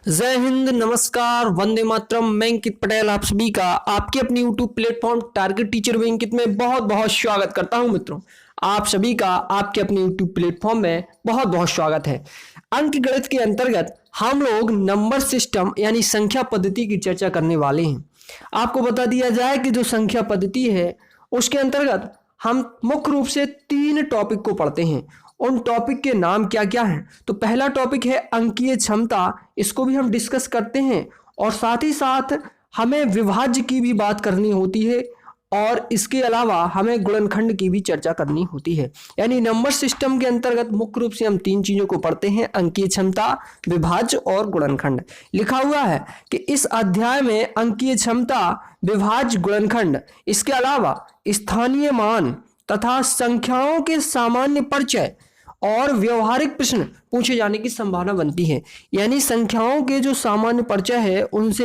जय हिंद, नमस्कार, वंदे मातरम। मैं अंकित पटेल आप सभी का आपके अपनी YouTube platform target teacher with Ankit में बहुत बहुत स्वागत करता हूं। मित्रों, आप सभी का आपके अपने यूट्यूब प्लेटफॉर्म में बहुत बहुत स्वागत है। अंक गणित के अंतर्गत हम लोग नंबर सिस्टम यानी संख्या पद्धति की चर्चा करने वाले हैं। आपको बता दिया जाए कि जो संख्या पद्धति है उसके अंतर्गत हम मुख्य रूप से 3 टॉपिक को पढ़ते हैं। उन टॉपिक के नाम क्या क्या हैं? तो पहला टॉपिक है अंकीय क्षमता, इसको भी हम डिस्कस करते हैं और साथ ही साथ हमें विभाज्य की भी बात करनी होती है और इसके अलावा हमें गुणनखंड की भी चर्चा करनी होती है। यानी नंबर सिस्टम के अंतर्गत मुख्य रूप से हम 3 चीजों को पढ़ते हैं, अंकीय क्षमता, विभाज्य और गुणनखंड। लिखा हुआ है कि इस अध्याय में अंकीय क्षमता, विभाज्य, गुणनखंड, इसके अलावा स्थानीय मान तथा संख्याओं के सामान्य परिचय और व्यवहारिक प्रश्न पूछे जाने की संभावना बनती है। यानी संख्याओं के जो सामान्य परिचय है उनसे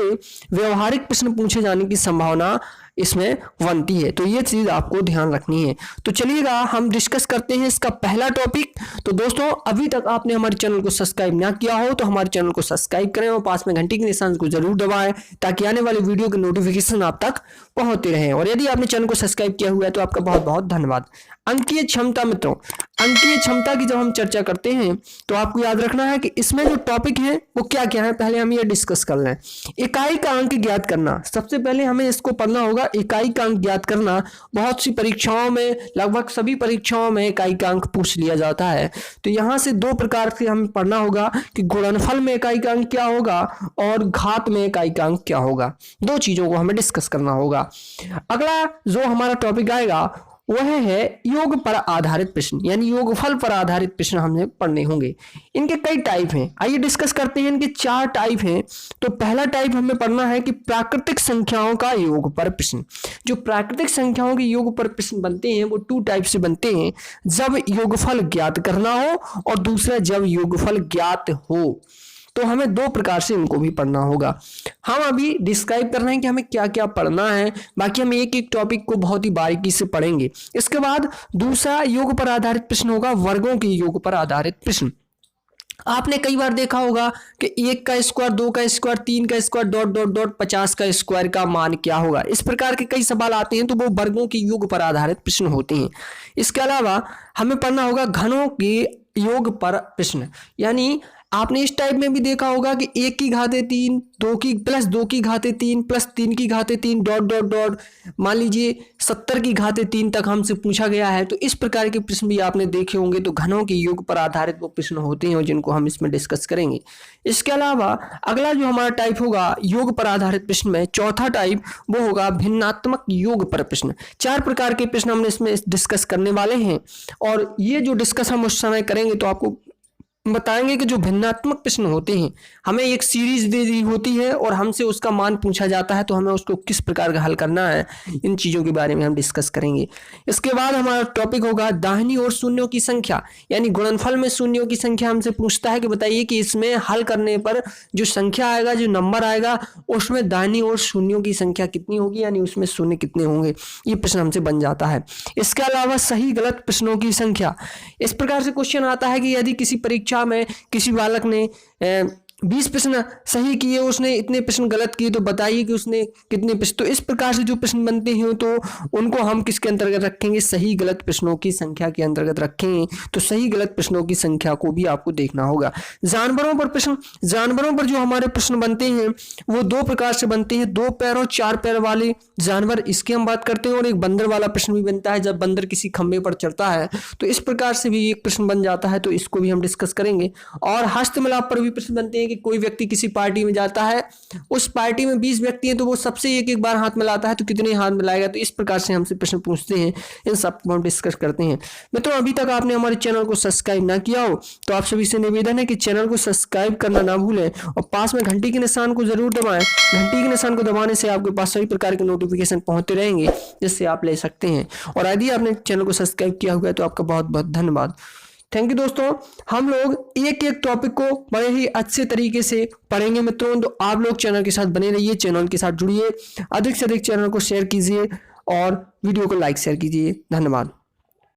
व्यवहारिक प्रश्न पूछे जाने की संभावना इसमें बनती है। तो ये चीज आपको ध्यान रखनी है। तो चलिएगा हम डिस्कस करते हैं इसका पहला टॉपिक। तो दोस्तों, अभी तक आपने हमारे चैनल को सब्सक्राइब ना किया हो तो हमारे चैनल को सब्सक्राइब करें और पास में घंटी के निशान को जरूर दबाएं ताकि आने वाले वीडियो के नोटिफिकेशन आप तक पहुंचते रहें। और यदि आपने चैनल को सब्सक्राइब किया हुआ है तो आपका बहुत बहुत धन्यवाद। अंकीय क्षमता मित्रों, अंकीय क्षमता की जब हम चर्चा करते हैं तो आपको याद रखना है कि इसमें जो टॉपिक है वो क्या क्या है, पहले हम ये डिस्कस कर लें। इकाई का अंक ज्ञात करना, सबसे पहले हमें इसको पढ़ना होगा। इकाई का अंक ज्ञात करना बहुत सी परीक्षाओं में, लगभग सभी परीक्षाओं में इकाई का अंक पूछ लिया जाता है। तो यहाँ से 2 प्रकार से हमें पढ़ना होगा कि गुणनफल में इकाई का अंक क्या होगा और घात में इकाई का अंक क्या होगा। 2 चीजों को हमें डिस्कस करना होगा। अगला जो हमारा टॉपिक आएगा वह है योग पर आधारित प्रश्न, यानी योगफल पर आधारित प्रश्न हमें पढ़ने होंगे। इनके कई टाइप हैं, आइए डिस्कस करते हैं। इनके 4 टाइप हैं। तो पहला टाइप हमें पढ़ना है कि प्राकृतिक संख्याओं का योग पर प्रश्न। जो प्राकृतिक संख्याओं के योग पर प्रश्न बनते हैं वो 2 टाइप से बनते हैं, जब योगफल ज्ञात करना हो और दूसरा जब योगफल ज्ञात हो। तो हमें 2 प्रकार से इनको भी पढ़ना होगा। हम अभी डिस्क्राइब कर रहे हैं कि हमें क्या क्या पढ़ना है, बाकी हम एक एक टॉपिक को बहुत ही बारीकी से पढ़ेंगे। इसके बाद दूसरा योग पर आधारित प्रश्न होगा, वर्गों के योग पर आधारित प्रश्न। आपने कई बार देखा होगा कि 1 का स्क्वायर, 2 का स्क्वायर, 3 का स्क्वायर, डॉट डॉट डॉट 50 का स्क्वायर का मान क्या होगा। इस प्रकार के कई सवाल आते हैं, तो वो वर्गों के योग पर आधारित प्रश्न होते हैं। इसके अलावा हमें पढ़ना होगा घनों के योग पर प्रश्न। यानी आपने इस टाइप में भी देखा होगा कि 1 की घाते 3, 2 की प्लस 2 की घाते 3 प्लस 3 की घाते 3 डॉट डॉट डॉट, मान लीजिए 70 की घाते 3 तक हमसे पूछा गया है। तो इस प्रकार के प्रश्न भी आपने देखे होंगे। तो घनों के योग पर आधारित वो प्रश्न होते हैं जिनको हम इसमें डिस्कस करेंगे। इसके अलावा अगला जो हमारा टाइप होगा योग पर आधारित प्रश्न में, चौथा टाइप वो होगा भिन्नात्मक योग पर प्रश्न। 4 प्रकार के प्रश्न हमने इसमें डिस्कस करने वाले हैं और ये जो डिस्कस हम उस समय करेंगे तो आपको बताएंगे कि जो भिन्नात्मक प्रश्न होते हैं, हमें एक सीरीज दे दी होती है और हमसे उसका मान पूछा जाता है, तो हमें उसको किस प्रकार का हल करना है, इन चीज़ों के बारे में हम डिस्कस करेंगे। इसके बाद हमारा टॉपिक होगा दाहिनी ओर शून्यों की संख्या, यानी गुणनफल में शून्यों की संख्या हमसे पूछता है कि बताइए कि इसमें हल करने पर जो संख्या आएगा, जो नंबर आएगा, उसमें दाहिनी ओर शून्यों की संख्या कितनी होगी, यानी उसमें शून्य कितने होंगे, ये प्रश्न हमसे बन जाता है। इसके अलावा सही गलत प्रश्नों की संख्या, इस प्रकार से क्वेश्चन आता है कि यदि किसी परीक्षा में किसी बालक ने 20 प्रश्न सही किए, उसने इतने प्रश्न गलत किए, तो बताइए कि उसने कितने प्रश्न। तो इस प्रकार से जो प्रश्न बनते हैं तो उनको हम किसके अंतर्गत रखेंगे, सही गलत प्रश्नों की संख्या के अंतर्गत रखेंगे। तो सही गलत प्रश्नों की संख्या को भी आपको देखना होगा। जानवरों पर प्रश्न, जानवरों पर जो हमारे प्रश्न बनते हैं वो 2 प्रकार से बनते हैं, 2 पैर और 4 पैर वाले जानवर, इसकी हम बात करते हैं। और एक बंदर वाला प्रश्न भी बनता है, जब बंदर किसी खंभे पर चढ़ता है, तो इस प्रकार से भी एक प्रश्न बन जाता है, तो इसको भी हम डिस्कस करेंगे। और हस्तमिलाप पर भी प्रश्न बनते हैं कि कोई व्यक्ति किसी पार्टी में जाता है, उस पार्टी में 20 व्यक्ति हैं, तो वो सबसे एक एक बार हाथ मिलाता है, तो कितने हाथ मिलाएगा। तो इस प्रकार से हमसे प्रश्न पूछते हैं, इन सब को हम डिस्कस करते हैं। मित्रों, अभी तक आपने हमारे चैनल को सब्सक्राइब ना किया हो तो आप सभी से निवेदन है कि चैनल को सब्सक्राइब करना ना भूलें और पास में घंटी के निशान को जरूर दबाएं। घंटी के निशान को दबाने से आपके पास सभी प्रकार के नोटिफिकेशन पहुंचते रहेंगे जिससे आप ले सकते हैं। और यदि आपने चैनल को सब्सक्राइब किया हुआ है तो आपका बहुत बहुत धन्यवाद। थैंक यू दोस्तों। हम लोग एक एक टॉपिक को बड़े ही अच्छे तरीके से पढ़ेंगे मित्रों, तो आप लोग चैनल के साथ बने रहिए, चैनल के साथ जुड़िए, अधिक से अधिक चैनल को शेयर कीजिए और वीडियो को लाइक शेयर कीजिए। धन्यवाद।